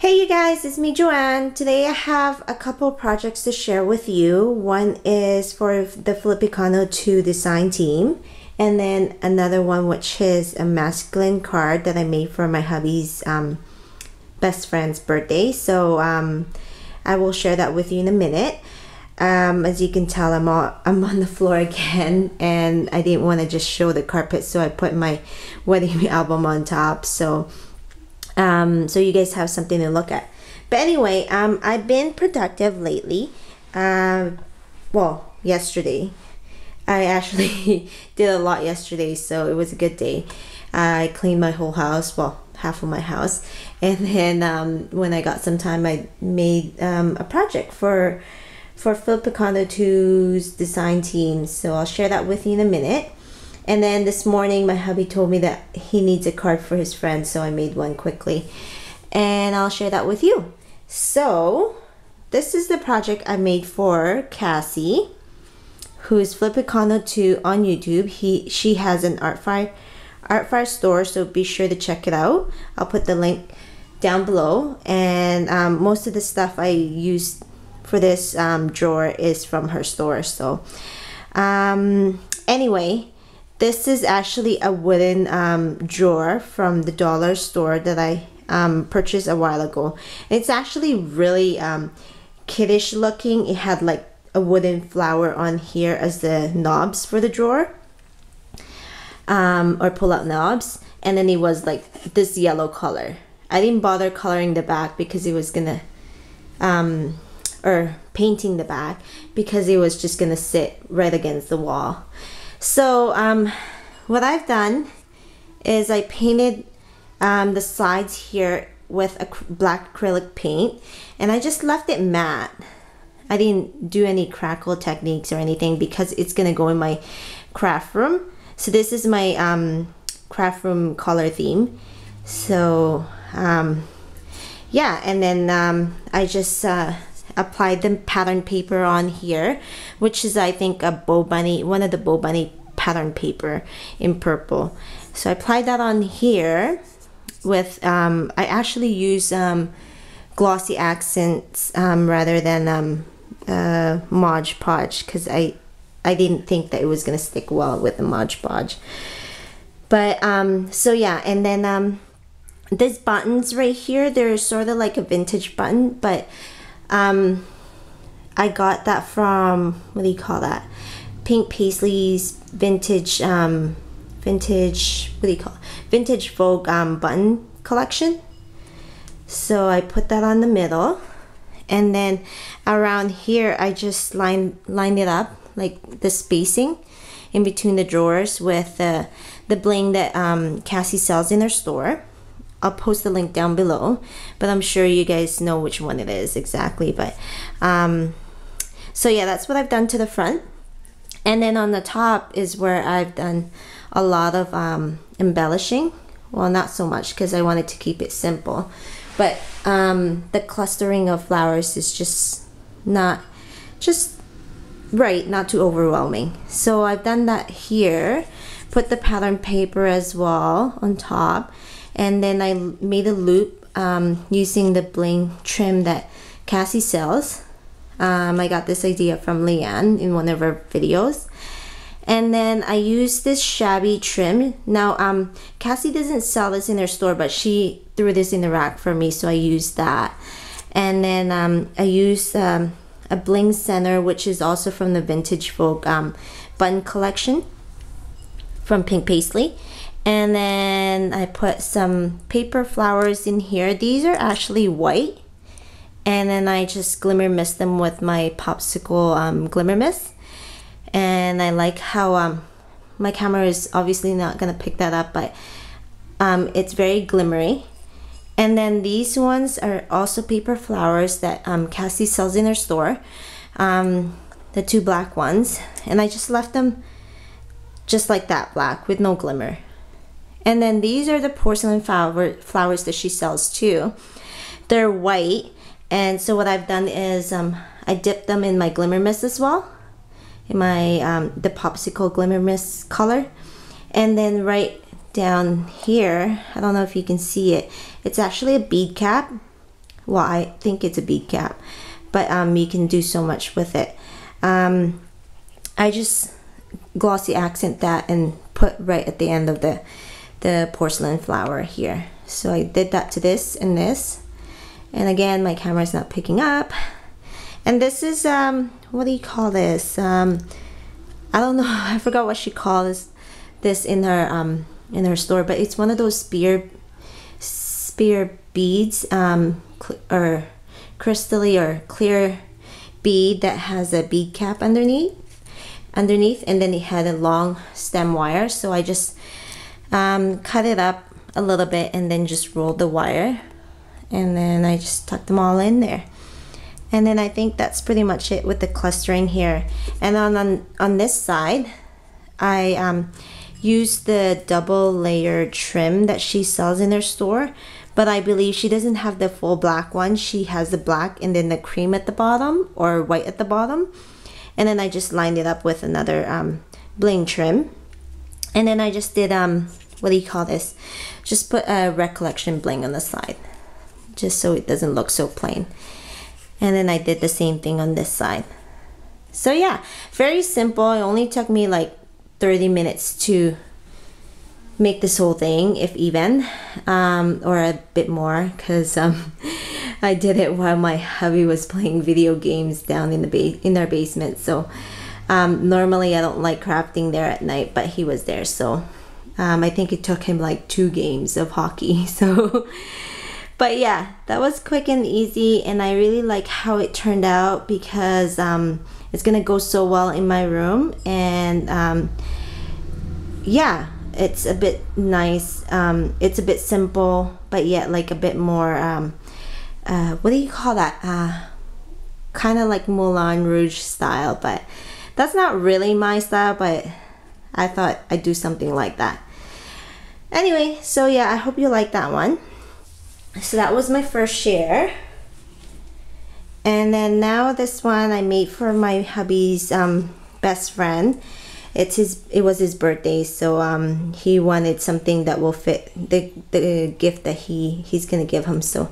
Hey you guys, it's me Joanne. Today I have a couple projects to share with you. One is for the Flipacano2 design team, and then another one which is a masculine card that I made for my hubby's best friend's birthday. So I will share that with you in a minute. As you can tell, I'm on the floor again, and I didn't want to just show the carpet, so I put my wedding album on top. So you guys have something to look at. But anyway, I've been productive lately. Well, yesterday. I actually did a lot yesterday, so it was a good day. I cleaned my whole house, well, half of my house. And then when I got some time, I made a project for Flipacano2's design team. So I'll share that with you in a minute. And then this morning, my hubby told me that he needs a card for his friend, so I made one quickly. And I'll share that with you. So, this is the project I made for Cassie, who is Flipacano2 on YouTube. She has an art fire store, so be sure to check it out. I'll put the link down below. And most of the stuff I used for this drawer is from her store. So, anyway, this is actually a wooden drawer from the dollar store that I purchased a while ago. It's actually really kiddish looking. It had like a wooden flower on here as the knobs for the drawer, or pull-out knobs, and then it was like this yellow color. I didn't bother coloring the back because it was gonna or painting the back because it was just gonna sit right against the wall. So what I've done is I painted the sides here with a black acrylic paint, and I just left it matte. I didn't do any crackle techniques or anything because it's gonna go in my craft room. So this is my craft room color theme. So yeah, and then I just applied the pattern paper on here, which is I think a bow bunny, one of the bow bunny pattern paper in purple. So I applied that on here with I actually use glossy accents rather than Mod Podge, because I didn't think that it was gonna stick well with the Mod Podge. But so yeah, and then these buttons right here, they're sort of like a vintage button, but I got that from, what do you call that? Pink Paisley's vintage, what do you call it? Vintage Vogue button collection. So I put that on the middle, and then around here I just lined it up, like the spacing in between the drawers with the bling that Cassie sells in her store. I'll post the link down below, but I'm sure you guys know which one it is exactly. But so yeah, that's what I've done to the front. And then on the top is where I've done a lot of embellishing. Well, not so much because I wanted to keep it simple, but the clustering of flowers is just right, not too overwhelming. So I've done that here, put the pattern paper as well on top. And then I made a loop using the bling trim that Cassie sells. I got this idea from Leanne in one of her videos. And then I used this shabby trim. Now, Cassie doesn't sell this in her store, but she threw this in the rack for me, so I used that. And then I used a bling center, which is also from the Vintage Vogue button collection from Pink Paisley. And then I put some paper flowers in here. These are actually white. And then I just glimmer mist them with my popsicle glimmer mist. And I like how my camera is obviously not gonna pick that up, but it's very glimmery. And then these ones are also paper flowers that Cassie sells in her store. The two black ones. And I just left them just like that, black with no glimmer. And then these are the porcelain flowers that she sells too. They're white, and so what I've done is I dipped them in my glimmer mist as well, in my the popsicle glimmer mist color. And then right down here, I don't know if you can see it, it's actually a bead cap Well, I think it's a bead cap, but you can do so much with it. I just glossy accent that and put right at the end of the porcelain flower here. So I did that to this and this, and again my camera's not picking up. And this is what do you call this? I don't know, I forgot what she calls this in her store, but it's one of those spear beads, or crystally or clear bead that has a bead cap underneath, and then it had a long stem wire. So I just cut it up a little bit and then just rolled the wire, and then I just tucked them all in there. And then I think that's pretty much it with the clustering here. And on this side, I used the double layer trim that she sells in her store, but I believe she doesn't have the full black one. She has the black and then the cream at the bottom, or white at the bottom. And then I just lined it up with another bling trim. And then I just did, what do you call this? Just put a recollection bling on the side, just so it doesn't look so plain. And then I did the same thing on this side. So yeah, very simple. It only took me like 30 minutes to make this whole thing, if even, or a bit more, because I did it while my hubby was playing video games down in our basement. So normally I don't like crafting there at night, but he was there, so I think it took him like 2 games of hockey. So but yeah, that was quick and easy, and I really like how it turned out, because it's gonna go so well in my room. And yeah, it's a bit nice. It's a bit simple, but yet like a bit more what do you call that, kind of like Moulin Rouge style, but that's not really my style, but I thought I'd do something like that. Anyway, so yeah, I hope you like that one. So that was my first share. And then now this one I made for my hubby's best friend. It was his birthday, so he wanted something that will fit the gift that he's gonna give him. So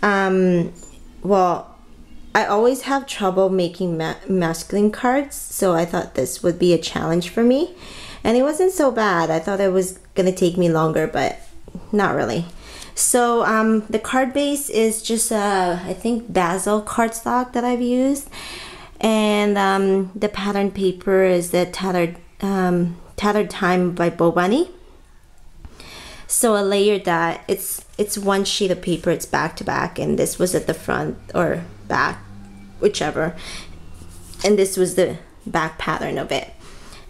well, I always have trouble making masculine cards, so I thought this would be a challenge for me, and it wasn't so bad. I thought it was gonna take me longer, but not really. So the card base is just I think basil cardstock that I've used, and the pattern paper is the Tattered Time by Bo Bunny. So I layered that. It's one sheet of paper. It's back to back, and this was at the front or back, whichever. And this was the back pattern of it.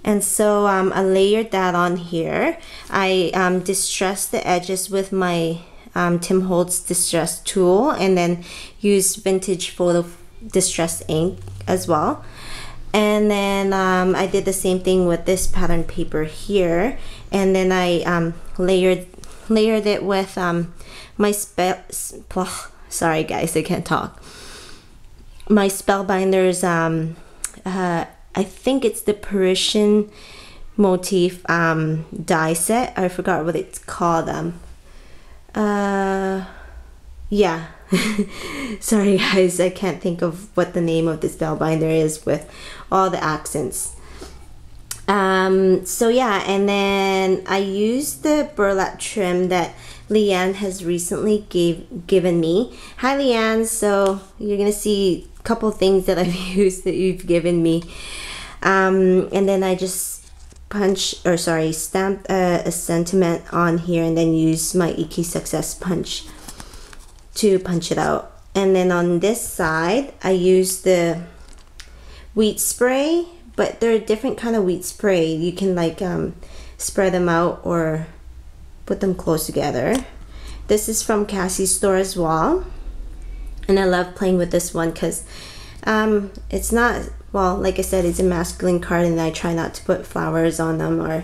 And so I layered that on here. I distressed the edges with my Tim Holtz distress tool, and then used vintage photo distress ink as well. And then I did the same thing with this pattern paper here, and then I layered it with my sorry guys, I can't talk. My Spellbinders, I think it's the Parisian motif die set. I forgot what it's called. Yeah. Sorry guys, I can't think of what the name of this Spellbinder is with all the accents. So yeah, and then I used the burlap trim that Leanne has recently given me. Hi Leanne, so you're gonna see a couple things that I've used that you've given me. And then I just stamped a sentiment on here, and then used my Icky Success punch to punch it out. And then on this side I used the wheat spray, but they're a different kind of wheat spray. You can like spread them out or put them close together. This is from Cassie's store as well, and I love playing with this one because it's not, well, like I said, it's a masculine card, and I try not to put flowers on them or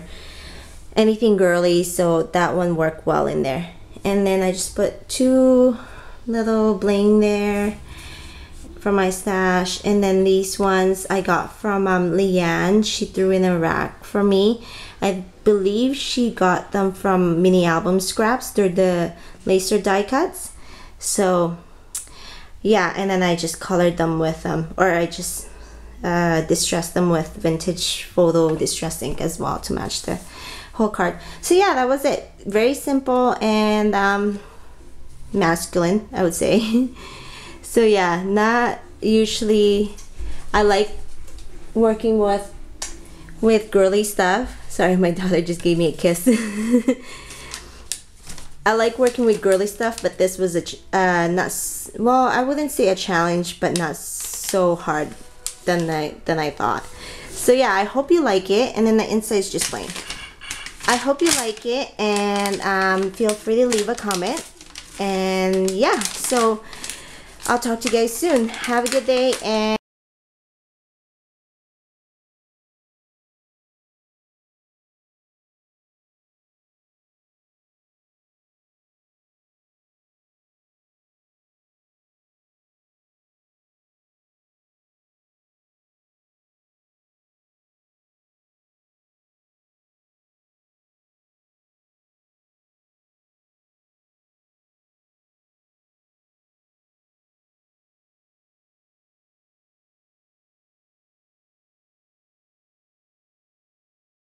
anything girly, so that one worked well in there. And then I just put 2 little bling there for my stash, and then these ones I got from Leanne. She threw in a rack for me. I believe she got them from Mini Album Scraps. They're the laser die cuts. So yeah, and then I just colored them with or I just distressed them with vintage photo distress ink as well to match the whole card. So yeah, that was it. Very simple and masculine, I would say. So yeah, not usually. I like working with girly stuff. Sorry, my daughter just gave me a kiss. I like working with girly stuff, but this was well, I wouldn't say a challenge, but not so hard than I thought. So yeah, I hope you like it. And then the inside is just plain. I hope you like it, and feel free to leave a comment. And yeah, so I'll talk to you guys soon. Have a good day, and